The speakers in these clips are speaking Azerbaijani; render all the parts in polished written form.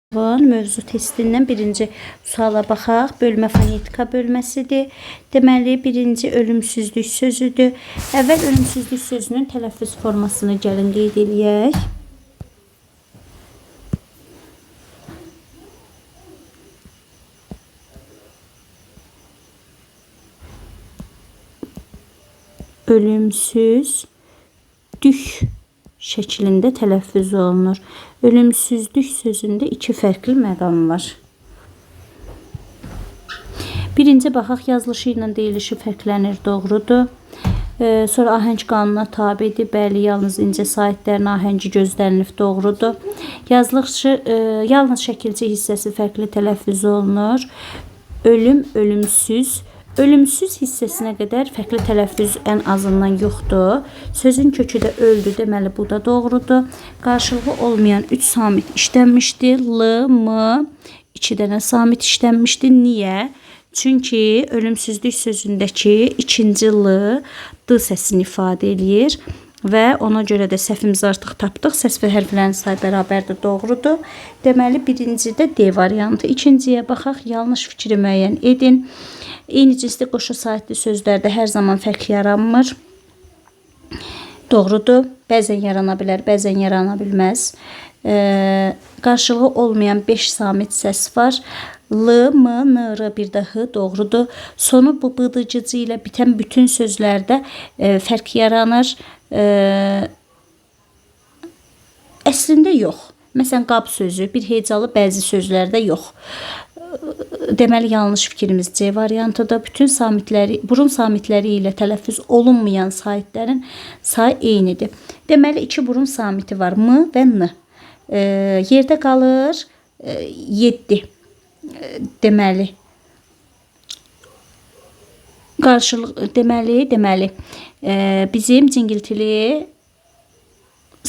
Mövzu testindən birinci suala baxaq. Bölmə fonetika bölməsidir. Deməli, birinci ölümsüzlük sözüdür. Əvvəl ölümsüzlük sözünün tələffüz formasını gəlin qeyd edək. Ölümsüzlük şəklində tələffüz olunur. Ölümsüzlük sözündə iki fərqli məqam var. Birinci baxaq, yazılışı ilə deyilişi fərqlənir, doğrudur. Sonra ahəng qanuna tabidir, bəli, yalnız incə saitlərin ahəngi gözlənilir, doğrudur. Yazılışı yalnız şəkilçi hissəsi fərqli tələffüz olunur. Ölüm, ölümsüz. Ölümsüz hissəsinə qədər fərqli tələffüz ən azından yoxdur. Sözün kökü də öldü, deməli bu da doğrudur. Qarşılığı olmayan 3 samit işlənmişdi. L, M, 2 dənə samit işlənmişdi. Niyə? Çünki ölümsüzlük sözündəki ikinci L, D səsini ifadə eləyir. Və ona görə də səhvimizi artıq tapdıq. Səs və hərflərin sayı bərabərdir, doğrudur. Deməli, birincidə D variantı. İkinciyə baxaq, yanlış fikri müəyyən edin. Eyni cinsli qoşu saitli sözlərdə hər zaman fərq yaranmır. Doğrudur. Bəzən yarana bilər, bəzən yarana bilməz. Qarşılığı olmayan 5 samit səs var. L, M, N, R, bir də H, doğrudur. Sonu bu bıdıcıcı ilə bitən bütün sözlərdə fərq yaranır. Əslində yox. Məsələn, qab sözü, bir hecalı bəzi sözlərdə yox. Deməli, yanlış fikrimiz C variantıdır. Bütün samitləri, burun samitləri ilə tələffüz olunmayan saitlərin sayı eynidir. Deməli, 2 burun samiti var. M və N. Yerdə qalır 7. Deməli, qarşılıq, deməli, bizim cingiltili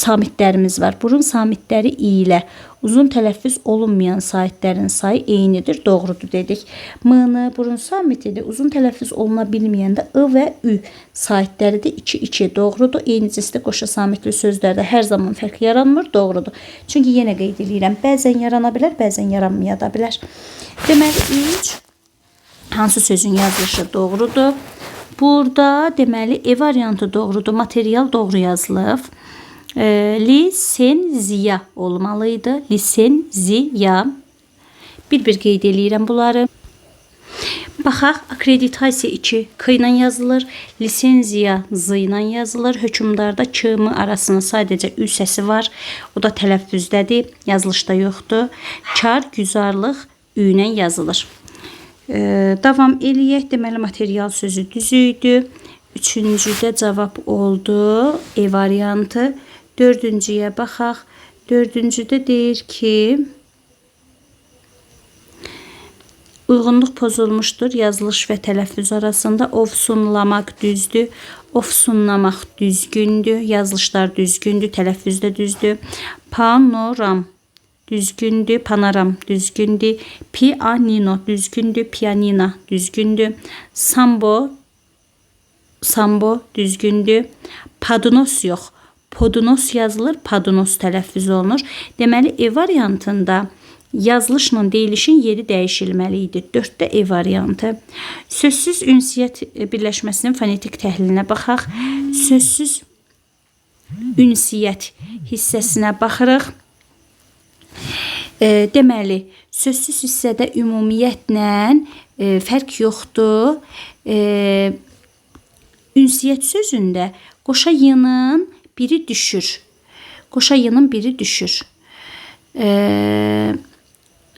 samitlərimiz var. Burun samitləri ilə uzun tələffüz olunmayan saitlərin sayı eynidir, doğrudur dedik. M-nı burun samitidir. Uzun tələffüz oluna bilməyəndə I və Ü saitləridir. 2-2, doğrudur. Eyni cinsli qoşu samitli sözlərdə hər zaman fərq yaranmır, doğrudur. Çünki yenə qeyd edirəm, bəzən yarana bilər, bəzən yaranmaya da bilər. Deməli, 3 hansı sözün yazılışı doğrudur? Burada deməli, E variantı doğrudur. Material doğru yazılıb. Lisenziya olmalıydı. Lisenziya. Bir qeyd eləyirəm bunları. Baxaq, akreditasiya 2 K ilə yazılır. Lisenziya Z ilə yazılır. Hökümdarda K mı arasında sadəcə Ü səsi var. O da tələffüzdədir. Yazılışda yoxdur. Kar, güzarlıq Ü ilə yazılır. Davam eləyək. Deməli, material sözü düz idi. Üçüncüdə cavab oldu E variantı. Dördüncüyə baxaq. Dördüncüdə deyir ki, uyğunluq pozulmuşdur yazılış və tələffüz arasında. Ofsunlamaq düzdür. Ofsunlamaq düzgündür. Yazılışlar düzgündür. Tələffüz də düzdür. Panoram düzgündür. Panoram düzgündür. Pianino düzgündür. Pianina düzgündür. Sambo düzgündür. Padnos yox. Podnos yazılır, padnos tələffüz olunur. Deməli, E variantında yazılışla deyilişin yeri dəyişilməli idi. 4də E variantı. Sözsüz ünsiyyət birləşməsinin fonetik təhlilinə baxaq. Sözsüz ünsiyyət hissəsinə baxırıq. Deməli, sözsüz hissədə ümumiyyətlə fərq yoxdur. Ünsiyyət sözündə qoşa yının biri düşür. Qoşa yının biri düşür.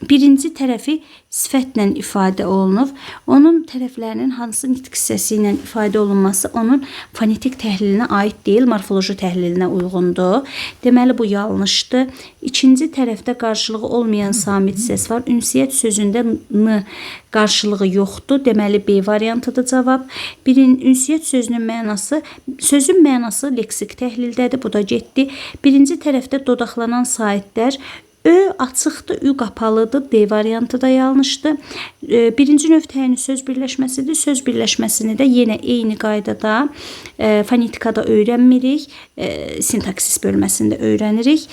Birinci tərəfi sifətlə ifadə olunub. Onun tərəflərinin hansı nitq hissəsi ilə ifadə olunması onun fonetik təhlilinə aid deyil, morfoloji təhlilinə uyğundur. Deməli, bu yanlışdır. İkinci tərəfdə qarşılığı olmayan samit səs var. Ünsiyyət sözündə N qarşılığı yoxdur. Deməli, B variantıdır cavab. Ünsiyyət sözünün mənası, sözün mənası leksik təhlildədir. Bu da getdi. Birinci tərəfdə dodaqlanan saitlər Ö açıqdır, Ü qapalıdır. D variantı da yanlışdır. Birinci növ təyini söz birləşməsidir. Söz birləşməsini də yenə eyni qaydada fonetikada öyrənmirik. Sintaksis bölməsində öyrənirik.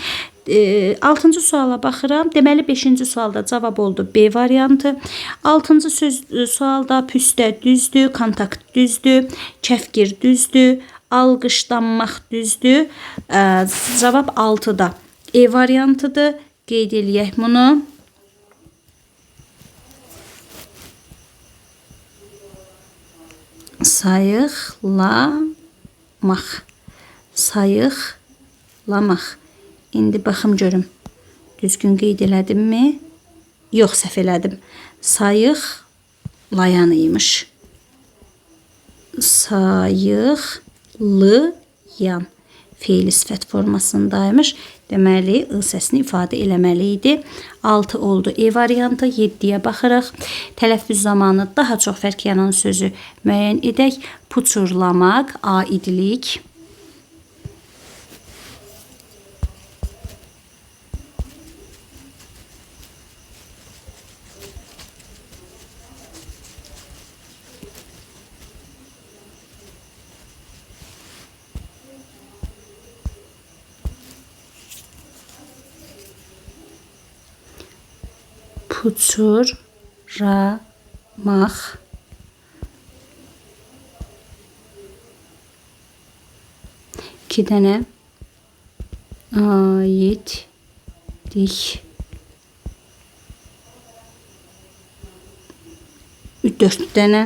6-cı suala baxıram. Deməli 5-ci sualda cavab oldu B variantı. 6-cı sualda püstə düzdür, kontakt düzdür, kəfgir düzdür, alqışlanmaq düzdür. Cavab 6-da E variantıdır. Qeyd eləyək bunu. Sayıqlamaq. Sayıqlamaq. İndi baxım görüm. Düzgün qeyd elədimmi? Yox, səhv elədim. Sayıqlayan imiş. Sayıqlayan. Feili sifət formasındaymış. Deməli, I səsini ifadə eləməli idi. 6 oldu E variantı. 7-yə baxırıq. Tələffüz zamanı daha çox fərq yanan sözü müəyyən edək. Puçurlamaq, aidlik. Puçurlamaq. İki dənə aidlik. 4 dənə.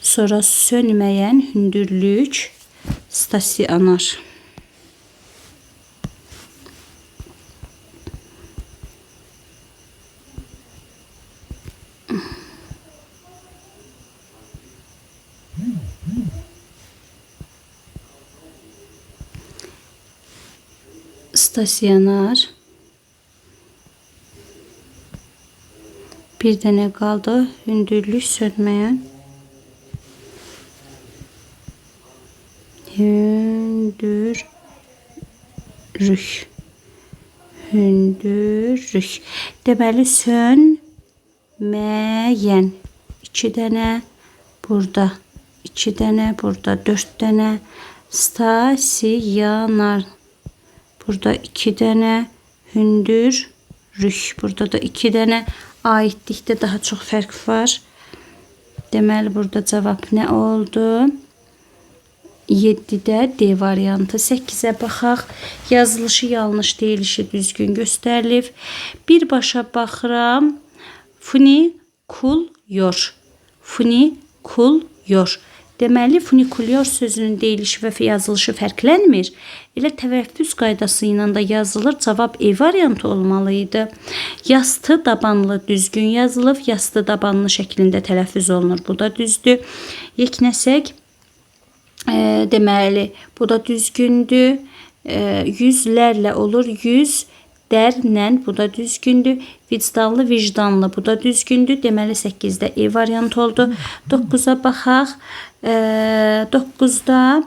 Sonra sönməyən hündürlük, stasionar. Stasionar. Bir dənə qaldı. Hündürlük sönməyən. Hündürlük. Hündürlük. Deməli sönməyən. 2 dənə burada. 2 dənə burada. 4 dənə. Stasionar. Burada 2 dənə hündürlük. Burada da 2 dənə aidlikdə daha çox fərq var. Deməli burada cavab nə oldu? 7-də D variantı. 8-ə baxaq. Yazılışı yanlış, deyilişi düzgün göstərilib. Birbaşa baxıram. Funikulyor. Funikulyor. Deməli, funikulyor sözünün deyilişi və yazılışı fərqlənmir. Elə təvəffüz qaydası ilə də yazılır. Cavab E variantı olmalıydı. Yastı, dabanlı düzgün yazılıb. Yastı, dabanlı şəklində tələffüz olunur. Bu da düzdür. Yeknəsək, deməli, bu da düzgündür. Yüzlərlə olur. Yüz, dərlə, bu da düzgündür. Vicdanlı, vicdanlı, bu da düzgündür. Deməli 8-də E variantı oldu. 9-a baxaq. 9-da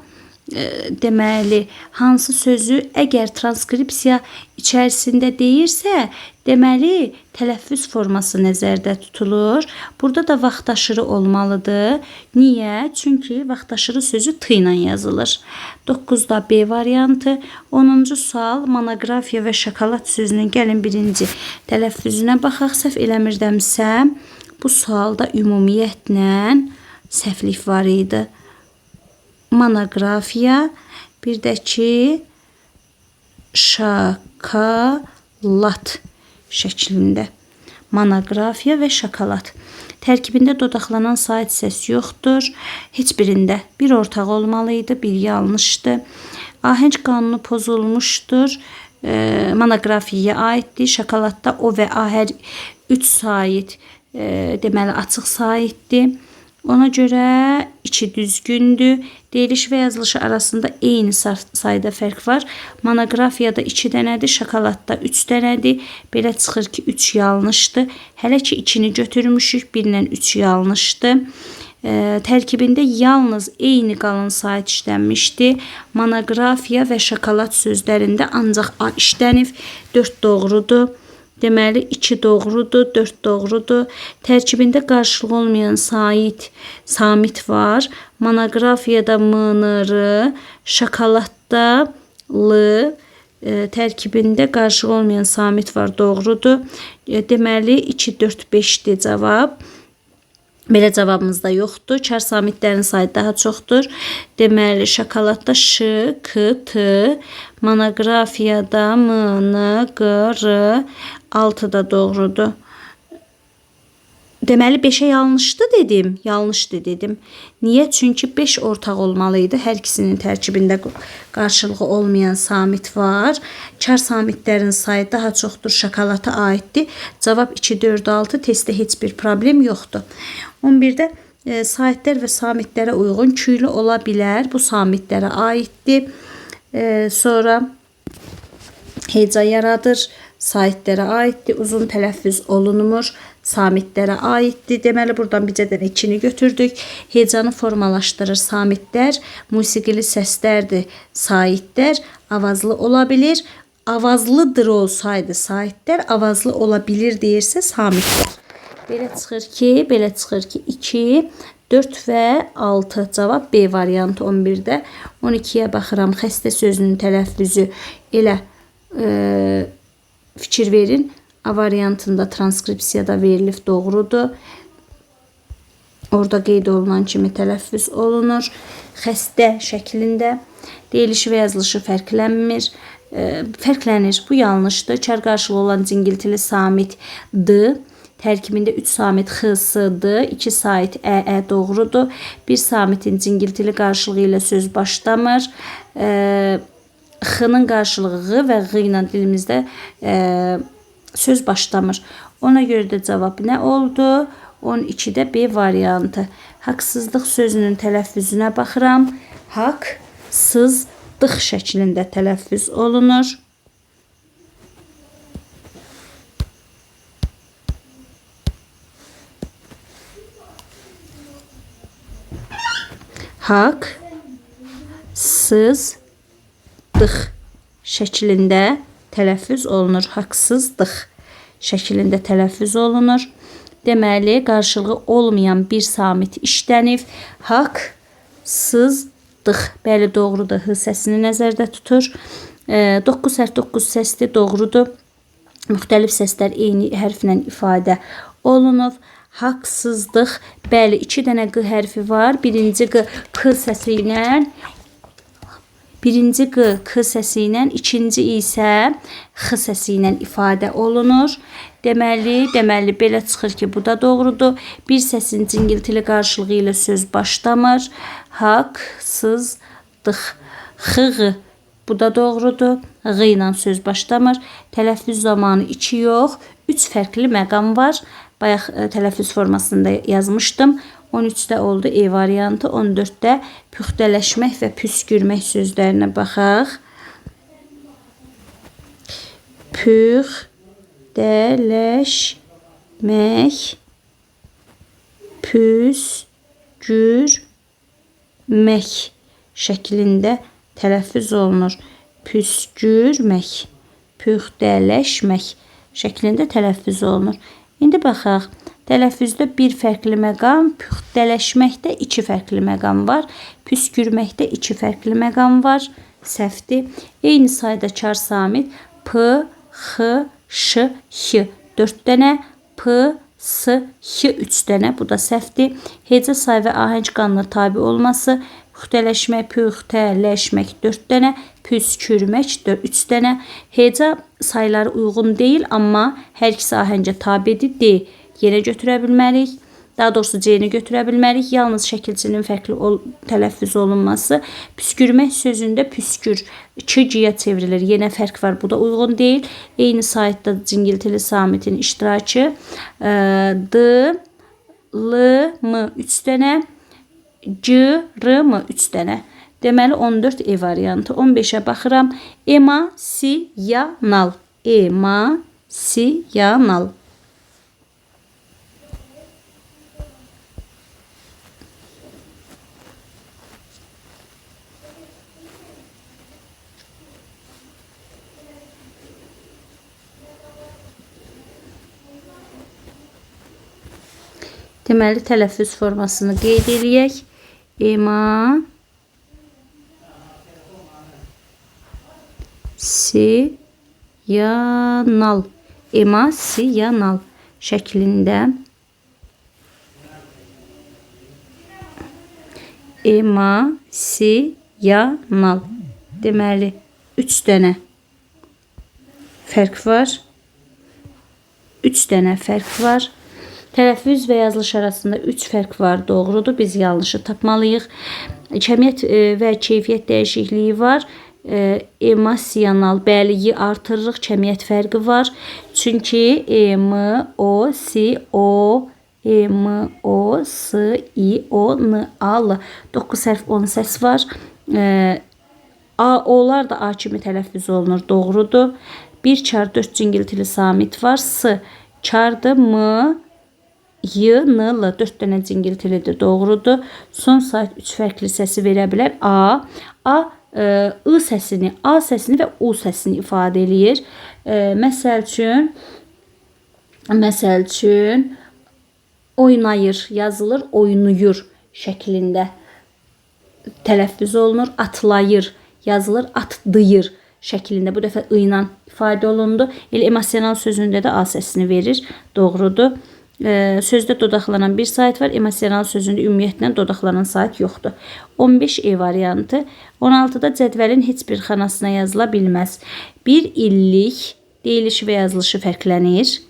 deməli hansı sözü əgər transkripsiya içərisində deyirsə, deməli tələffüz forması nəzərdə tutulur. Burada da vaxtaşırı olmalıdır. Niyə? Çünki vaxtaşırı sözü T ilə yazılır. 9-da B variantı. 10-cu sual monoqrafiya və şokolad sözünün gəlin birinci tələffüzünə baxaq. Səhv eləmirdəmsə, bu sualda ümumiyyətlə səhvlik var idi. Monoqrafiya, bir də ki şokolad şəklində. Monoqrafiya və şokolad. Tərkibində dodaqlanan sait səs yoxdur. Heç birində bir ortaq olmalıydı, bir yanlışdır. Ahəng qanunu pozulmuşdur. Monoqrafiyaya aiddir. Şokoladda o və A hər 3 sait, deməli açıq saitdir. Ona görə 2 düzgündür. Deyiliş və yazılışı arasında eyni sayda fərq var. Monoqrafiyada 2 dənədir, şokoladda 3 dənədir. Belə çıxır ki 3 yanlışdır. Hələ ki 2-ni götürmüşük, 1-lə 3 yanlışdır. Tərkibində yalnız eyni qalın sait işlənmişdi. Monoqrafiya və şokolad sözlərində ancaq A işlənib. 4 doğrudur. Deməli 2 doğrudur, 4 doğrudur. Tərkibində qarşılıq olmayan samit var. Monoqrafiyada M-nı, şokoladda L tərkibində qarşılığı olmayan samit var, doğrudur. Deməli 2, 4, 5-dir cavab. Belə cavabımız da yoxdur. Çar samitlərin sayı daha çoxdur. Deməli şokoladda Ş, K, T, monoqrafiyada M, N, Q, R, 6 da doğrudur. Deməli 5'e yanlışdı dedim. Yanlışdı dedim. Niyə? Çünki 5 ortaq olmalıydı. Hər ikisinin tərkibində qarşılığı olmayan samit var. Çar samitlərin sayı daha çoxdur. Şokolata aiddir. Cavab 2, 4, 6. Testdə heç bir problem yoxdur. 11-də saitlər və samitlərə uyğun küylü ola bilər. Bu samitlərə aiddir. Sonra heca yaradır. Saitlərə aiddir. Uzun tələffüz olunmur. Samitlərə aiddir. Deməli buradan bircədən 2-ni götürdük. Hecanı formalaşdırır samitlər. Musiqili səslərdir saitlər. Avazlı ola bilir. Avazlıdır olsaydı saitlər, avazlı ola bilir deyirsə samitlər. Belə çıxır ki 2, 4 və 6 cavab B variantı 11-də. 12-yə baxıram. Xəstə sözünün tələffüzü elə fikir verin. A variantında transkripsiyada verilib doğrudur. Orada qeyd olunan kimi tələffüz olunur. Xəstə şəklində deyilişi və yazılışı fərqlənmir. Fərqlənir. Bu yanlışdır. Çar qarşılığı olan cingiltili samit D. Tərkibində 3 samit X, S, D, 2 sait Ə doğrudur. Bir samitin cingiltili qarşılığı ilə söz başlamır. X-nın qarşılığı Q və Q ilə dilimizdə söz başlamır. Ona görə də cavab nə oldu? 12-də B variantı. Haqsızlıq sözünün tələffüzünə baxıram. Haqsızdıq şəklində tələffüz olunur. Haqsızdıq şəklində tələffüz olunur. Haqsızdıq şəklində tələffüz olunur. Deməli, qarşılığı olmayan bir samit işlənib. Haqsızdıq. Bəli, doğrudur. H səsini nəzərdə tutur. 9 sərt 9 səsli doğrudur. Müxtəlif səslər eyni hərflə ifadə olunub. Haqsızdıq. Bəli, 2 dənə Q hərfi var. Birinci Q K səsi ilə, ikinci isə X səsi ilə ifadə olunur. Deməli belə çıxır ki, bu da doğrudur. Bir səsin cingiltili qarşılığı ilə söz başlamır. Haqsızdıq. X, bu da doğrudur. Q ilə söz başlamır. Tələffüz zamanı 2 yox, 3 fərqli məqam var. Bayaq tələffüz formasında yazmışdım. 13-də oldu E variantı. 14-də püxtələşmək və püskürmək sözlərinə baxaq. Püxtələşmək, püskürmək şəklində tələffüz olunur. Püskürmək, püxtələşmək şəklində tələffüz olunur. İndi baxaq. Tələffüzdə bir fərqli məqam, püxtələşməkdə 2 fərqli məqam var. Püskürməkdə 2 fərqli məqam var. Səhvdir. Eyni sayda çar samit P, X, Ş, X 4 dənə, P, S, X 3 dənə. Bu da səhvdir. Heca say və ahəng qanuna tabi olması. Püxtələşmək, püxtələşmək 4 dənə, püskürmək 3 dənə. Heca sayları uyğun deyil, amma hər ikisi ahəngə tabidir. D yenə götürə bilmərik. Daha doğrusu C-ni götürə bilmərik. Yalnız şəkilçinin fərqli tələffüz olunması. Püskürmək sözündə püskür 2G-yə çevrilir. Yenə fərq var. Bu da uyğun deyil. Eyni saytda cingiltili samitin iştirakı. D, L, M 3 dənə. C, R, M 3 dənə. Deməli 14 E variantı. 15'ə baxıram. Emosiyanal. Emosiyanal. Deməli tələffüz formasını qeyd eləyək. Emasiyanal. Emasiyanal şəklində. Emasiyanal. Deməli 3 dənə fərq var. 3 dənə fərq var. Tələffüz və yazılış arasında 3 fərq var. Doğrudur. Biz yanlışı tapmalıyıq. Kəmiyyət və keyfiyyət dəyişikliyi var. Emosiyanal bəliyi artırırıq. Kəmiyyət fərqi var. Çünki M-O-S-I-O-N-A-L 9 hərf 10 səs var. O'lar da A kimi tələffüz olunur. Doğrudur. 1 çar 4 cingiltili samit var. S çardır. M Y-N-L 4 dənə cingiltilidir. Doğrudur. Son sayt 3 fərqli səsi verə bilər. A I səsini, A səsini və U səsini ifadə eləyir. Məsəl üçün oynayır yazılır, oynuyur şəklində tələffüz olunur. Atlayır yazılır, atlayır şəklində. Bu dəfə I ilə ifadə olundu. Elə emosiyanal sözündə də A səsini verir. Doğrudur. Sözdə dodaqlanan bir sayt var. Emosiyanal sözündə ümumiyyətlə dodaqlanan sayt yoxdur. 15 E variantı. 16-da cədvəlin heç bir xanasına yazıla bilməz. Bir illik deyilişi və yazılışı fərqlənir.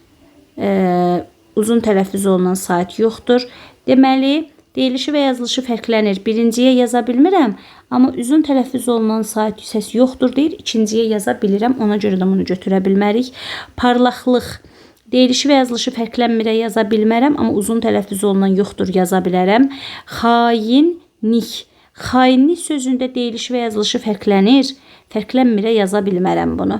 Uzun tələffüz olunan sayt yoxdur. Deməli, deyilişi və yazılışı fərqlənir. Birinciyə yaza bilmirəm, amma uzun tələffüz olunan sayt səs yoxdur deyir. İkinciyə yaza bilirəm. Ona görə də bunu götürə bilmərik. Parlaqlıq. Deyilişi və yazılışı fərqlənmirə yaza bilmərəm, amma uzun tələffüz olunan yoxdur yaza bilərəm. Xainlik. Xainlik sözündə deyilişi və yazılışı fərqlənir. Fərqlənmirə yaza bilmərəm bunu.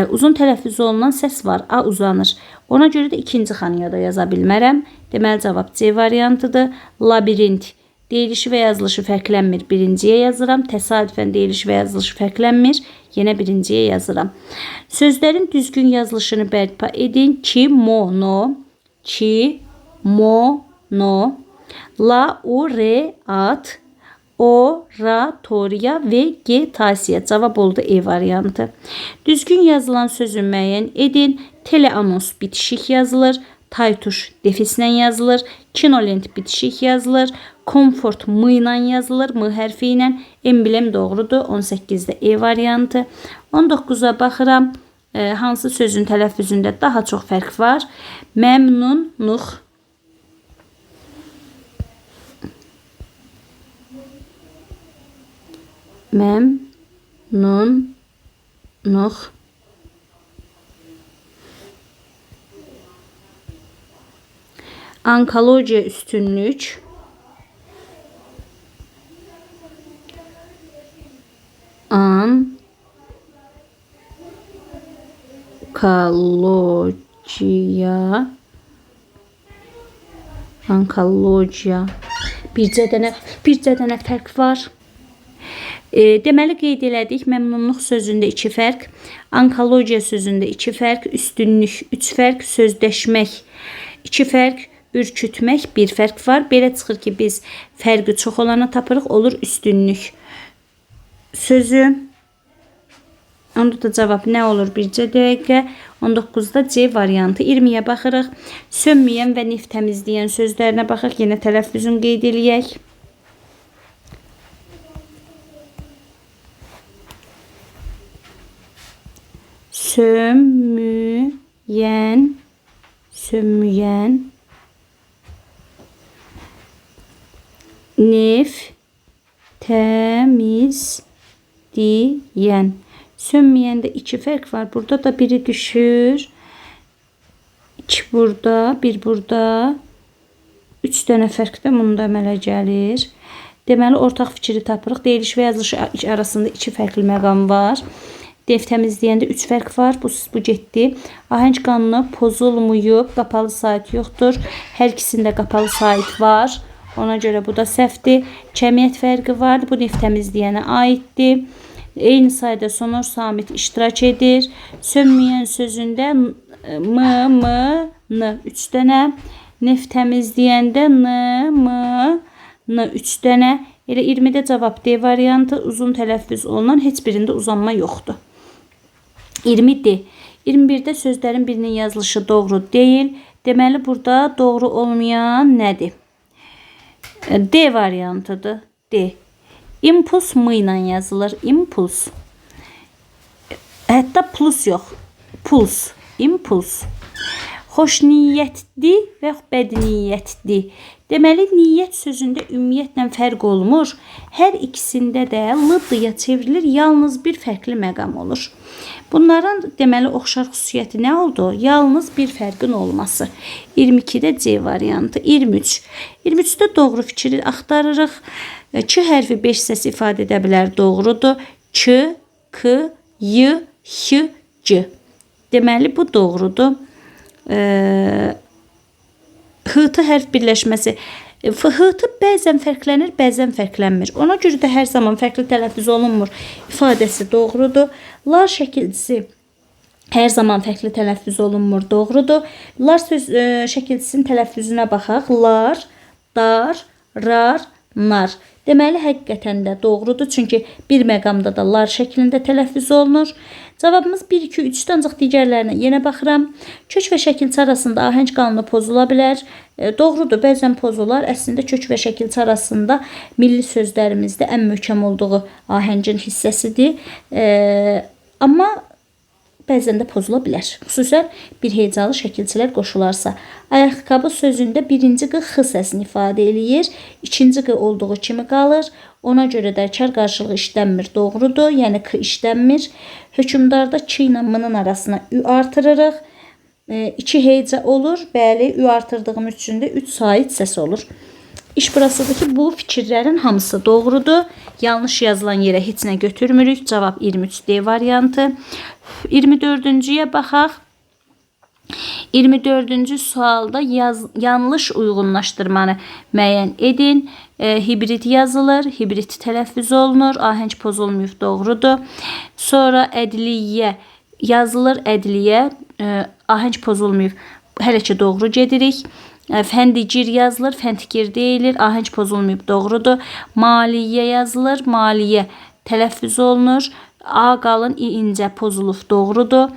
Uzun tələffüz olunan səs var. A uzanır. Ona görə də ikinci xanaya da yaza bilmərəm. Deməli cavab C variantıdır. Labirint. Deyilişi və yazılışı fərqlənmir. Birinciyə yazıram. Təsadüfən deyilişi və yazılışı fərqlənmir. Yenə birinciyə yazıram. Sözlərin düzgün yazılışını bərpa edin. Kimono, kimono, laureat, oratoriya və getasiya. Cavab oldu E variantı. Düzgün yazılan sözü müəyyən edin. Teleanons bitişik yazılır. Taytuş defislə yazılır. Kinolent bitişik yazılır. Komfort M ilə yazılır. M hərfi ilə. Emblem doğrudur. 18-də E variantı. 19-a baxıram. Hansı sözün tələffüzündə daha çox fərq var? Məmnunluq. Məmnunluq. Onkologiya üstünlük. Onkologiya. Bircə dənə fərq var. Deməli qeyd elədik. Məmnunluq sözündə 2 fərq. Onkologiya sözündə 2 fərq. Üstünlük 3 fərq. Sözləşmək 2 fərq. Ürkütmək 1 fərq var. Belə çıxır ki, biz fərqi çox olana tapırıq. Olur üstünlük sözü. Onda da cavab nə olur? Bircə dəqiqə. 19-da C variantı. 20-yə baxırıq. Sönməyən və neft təmizləyən sözlərinə baxaq. Yenə tələffüzün qeyd eləyək. Sönməyən, neft təmizləyən. Sönməyəndə 2 fərq var. Burada da biri düşür. 2 burada, 1 burada. 3 dənə fərq də bunda əmələ gəlir. Deməli, ortaq fikri tapırıq. Deyiliş və yazılışı arasında 2 fərqli məqam var. Neft təmizləyəndə 3 fərq var. Bu getdi. Ahəng qanunu pozulmuyub. Qapalı sayt yoxdur. Hər ikisində qapalı sayt var. Ona görə bu da səhvdir. Kəmiyyət fərqi var. Bu neft təmizləyənə aiddir. Eyni sayda sonor samit iştirak edir. Sönməyən sözündə N 3 dənə. Neft təmizləyəndə N 3 dənə. Elə 20-də cavab D variantı. Uzun tələffüz olunan heç birində uzanma yoxdur. 20D. 21-də sözlərin birinin yazılışı doğru deyil. Deməli, burada doğru olmayan nədir? D variantıdır. D. İmpuls M ilə yazılır. İmpuls. Hətta plus yox. Puls. İmpuls. Xoşniyyətli və bədniyyətli. Deməli, niyyət sözündə ümumiyyətlə fərq olmur. Hər ikisində də l-dıya çevrilir. Yalnız bir fərqli məqam olur. Bunların deməli oxşar xüsusiyyəti nə oldu? Yalnız bir fərqin olması. 22-də C variantı. 23. 23-də doğru fikri axtarırıq. Ç hərfi 5 səs ifadə edə bilər. Doğrudur. Ç, K, Y, X, C. Deməli, bu doğrudur. H-tı hərf birləşməsi. H-tı bəzən fərqlənir, bəzən fərqlənmir. Ona görə də hər zaman fərqli tələffüz olunmur ifadəsi doğrudur. Lar şəkilcisi hər zaman fərqli tələffüz olunmur, doğrudur. Lar söz şəkilcisinin tələffüzünə baxaq. Lar, dar, rar, nar. Deməli, həqiqətən də doğrudur. Çünki bir məqamda da lar şəklində tələffüz olunur. Cavabımız 1, 2, 3-də ancaq digərlərinə yenə baxıram. Kök və şəkilçi arasında ahəng qanunu pozula bilər. Doğrudur, bəzən pozular. Əslində kök və şəkilçi arasında milli sözlərimizdə ən möhkəm olduğu ahəngin hissəsidir. Amma bəzən də pozula bilər. Xüsusən bir hecalı şəkilçilər qoşularsa. Ayaqqabı sözündə birinci q x səsini ifadə eləyir. İkinci q olduğu kimi qalır. Ona görə də kar qarşılığı işlənmir, doğrudur. Yəni k işlənmir. Hökmdarda k ilə m-nın arasına ü artırırıq. 2 heca olur. Bəli, ü artırdığım üçün də 3 sait səs olur. İş burasıdır ki, bu fikirlərin hamısı doğrudur. Yanlış yazılan yerə heç nə götürmürük. Cavab 23D variantı. 24-cüyə baxaq. 24-cü sualda yanlış uyğunlaşdırmanı müəyyən edin. Hibrid yazılır, hibrid tələffüz olunur, ahəng pozulmayıb, doğrudur. Sonra ədliyyə yazılır, ədliyyə, ahəng pozulmayıb, hələ ki doğru gedirik. Fəndigir yazılır, fəntigir deyilir, ahəng pozulmayıb, doğrudur. Maliyyə yazılır, maliyyə tələffüz olunur. A qalın, i incə pozulub, doğrudur.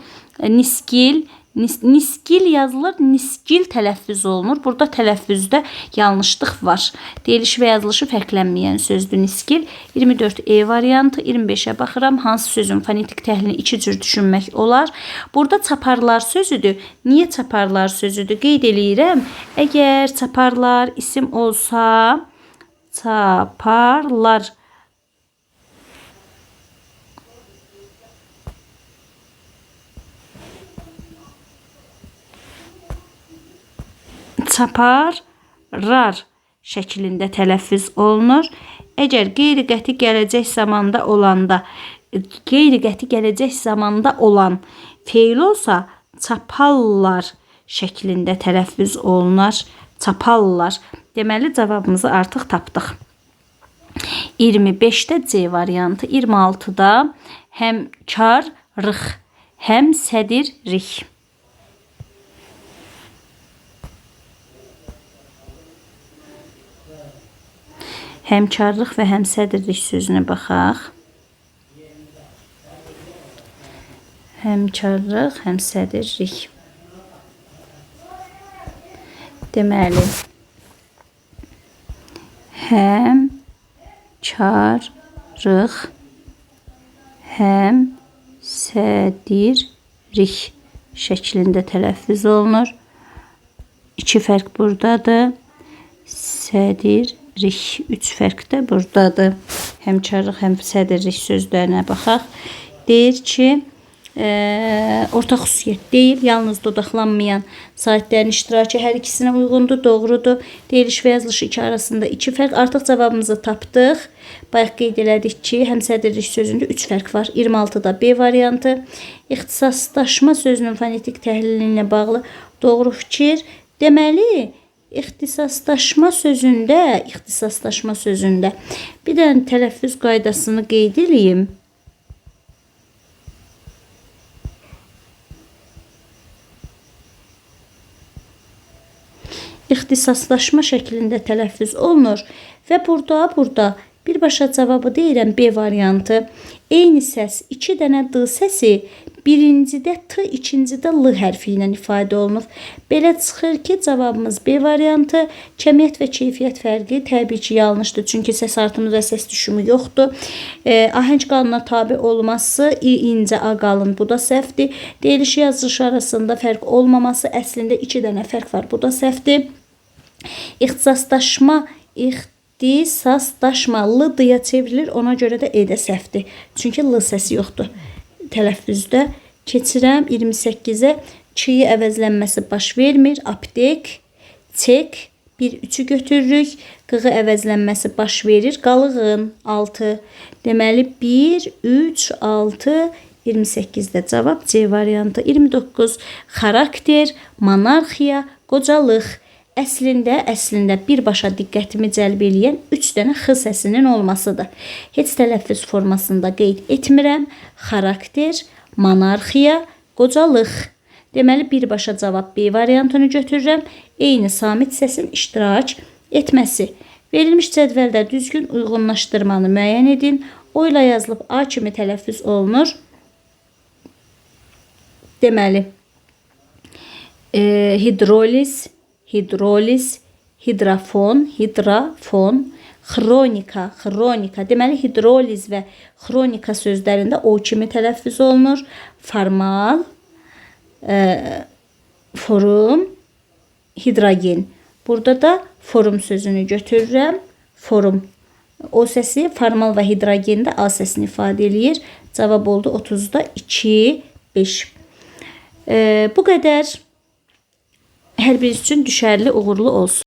Niskil, niskil yazılır, niskil tələffüz olunur. Burada tələffüzdə yanlışlıq var. Deyiliş və yazılışı fərqlənməyən sözdür niskil. 24E variantı. 25-ə baxıram. Hansı sözün fonetik təhlilini iki cür düşünmək olar? Burada çaparlar sözüdür. Niyə çaparlar sözüdür? Qeyd eləyirəm. Əgər çaparlar isim olsa, çaparlar çaparlar şəklində tələffüz olunur. Əgər qeyri-qəti gələcək zamanda olanda, qeyri-qəti gələcək zamanda olan feil olsa, çapallar şəklində tələffüz olunar. Çapallar. Deməli, cavabımızı artıq tapdıq. 25-də C variantı. 26-da həm kar, rıx, həm sədir, rix. Həmkarlıq və həmsədirlik sözünə baxaq. Həmkarlıq, həmsədirlik. Deməli, həmkarlıq, həmsədirlik şəklində tələffüz olunur. İki fərq buradadır. Sədir, rih, 3 fərq də buradadır. Həmkarlıq, həmsədirlik sözlərinə baxaq. Deyir ki, orta xüsusiyyət deyil, yalnız dodaqlanmayan saitlərin iştirakı hər ikisinə uyğundur, doğrudur. Deyiliş və yazılışı iki arasında 2 fərq. Artıq cavabımızı tapdıq. Bayaq qeyd elədik ki, həmsədirlik sözündə 3 fərq var. 26-da B variantı. İxtisaslaşma sözünün fonetik təhlili ilə bağlı doğru fikir. Deməli, İxtisaslaşma sözündə bir dənə tələffüz qaydasını qeyd edeyim. İxtisaslaşma şəklində tələffüz olunur və burada birbaşa cavabı deyirəm B variantı. Eyni səs, 2 dənə D səsi birincidə T, ikincidə L hərfi ilə ifadə olunub. Belə çıxır ki, cavabımız B variantı. Kəmiyyət və keyfiyyət fərqi təbii ki, yanlışdır. Çünki səs artımı və səs düşümü yoxdur. Ahəng qanuna tabe olması, i incə, a qalın, bu da səhvdir. Deyilişi yazılışı arasında fərq olmaması, əslində 2 dənə fərq var, bu da səhvdir. İxtisasdaşma, ixtisasdaşma L-dıya çevrilir, ona görə də E-də səhvdir. Çünki L səsi yoxdur tələffüzdə. Keçirəm 28-ə. Ç-yi əvəzlənməsi baş vermir. Aptek, çek, 1-3-ü götürürük. Q-ı əvəzlənməsi baş verir. Qalığın 6. Deməli 1, 3, 6, 28-də cavab C variantı. 29. Xarakter, monarxiya, qocalıq. Əslində birbaşa diqqətimi cəlb eləyən 3 dənə X səsinin olmasıdır. Heç tələffüz formasında qeyd etmirəm. Xarakter, monarxiya, qocalıq. Deməli, birbaşa cavab B variantını götürürəm. Eyni samit səsin iştirak etməsi. Verilmiş cədvəldə düzgün uyğunlaşdırmanı müəyyən edin. O ilə yazılıb A kimi tələffüz olunur. Deməli, hidroliz, hidroliz, hidrafon, hidrafon, xronika, xronika. Deməli, hidroliz və xronika sözlərində O kimi tələffüz olunur. Formal, forum, hidrogen. Burada da forum sözünü götürürəm. Forum. O səsi formal və hidrogendə A səsini ifadə eləyir. Cavab oldu 30-da 2, 5. Bu qədər. Hər biriniz üçün düşərli, uğurlu olsun.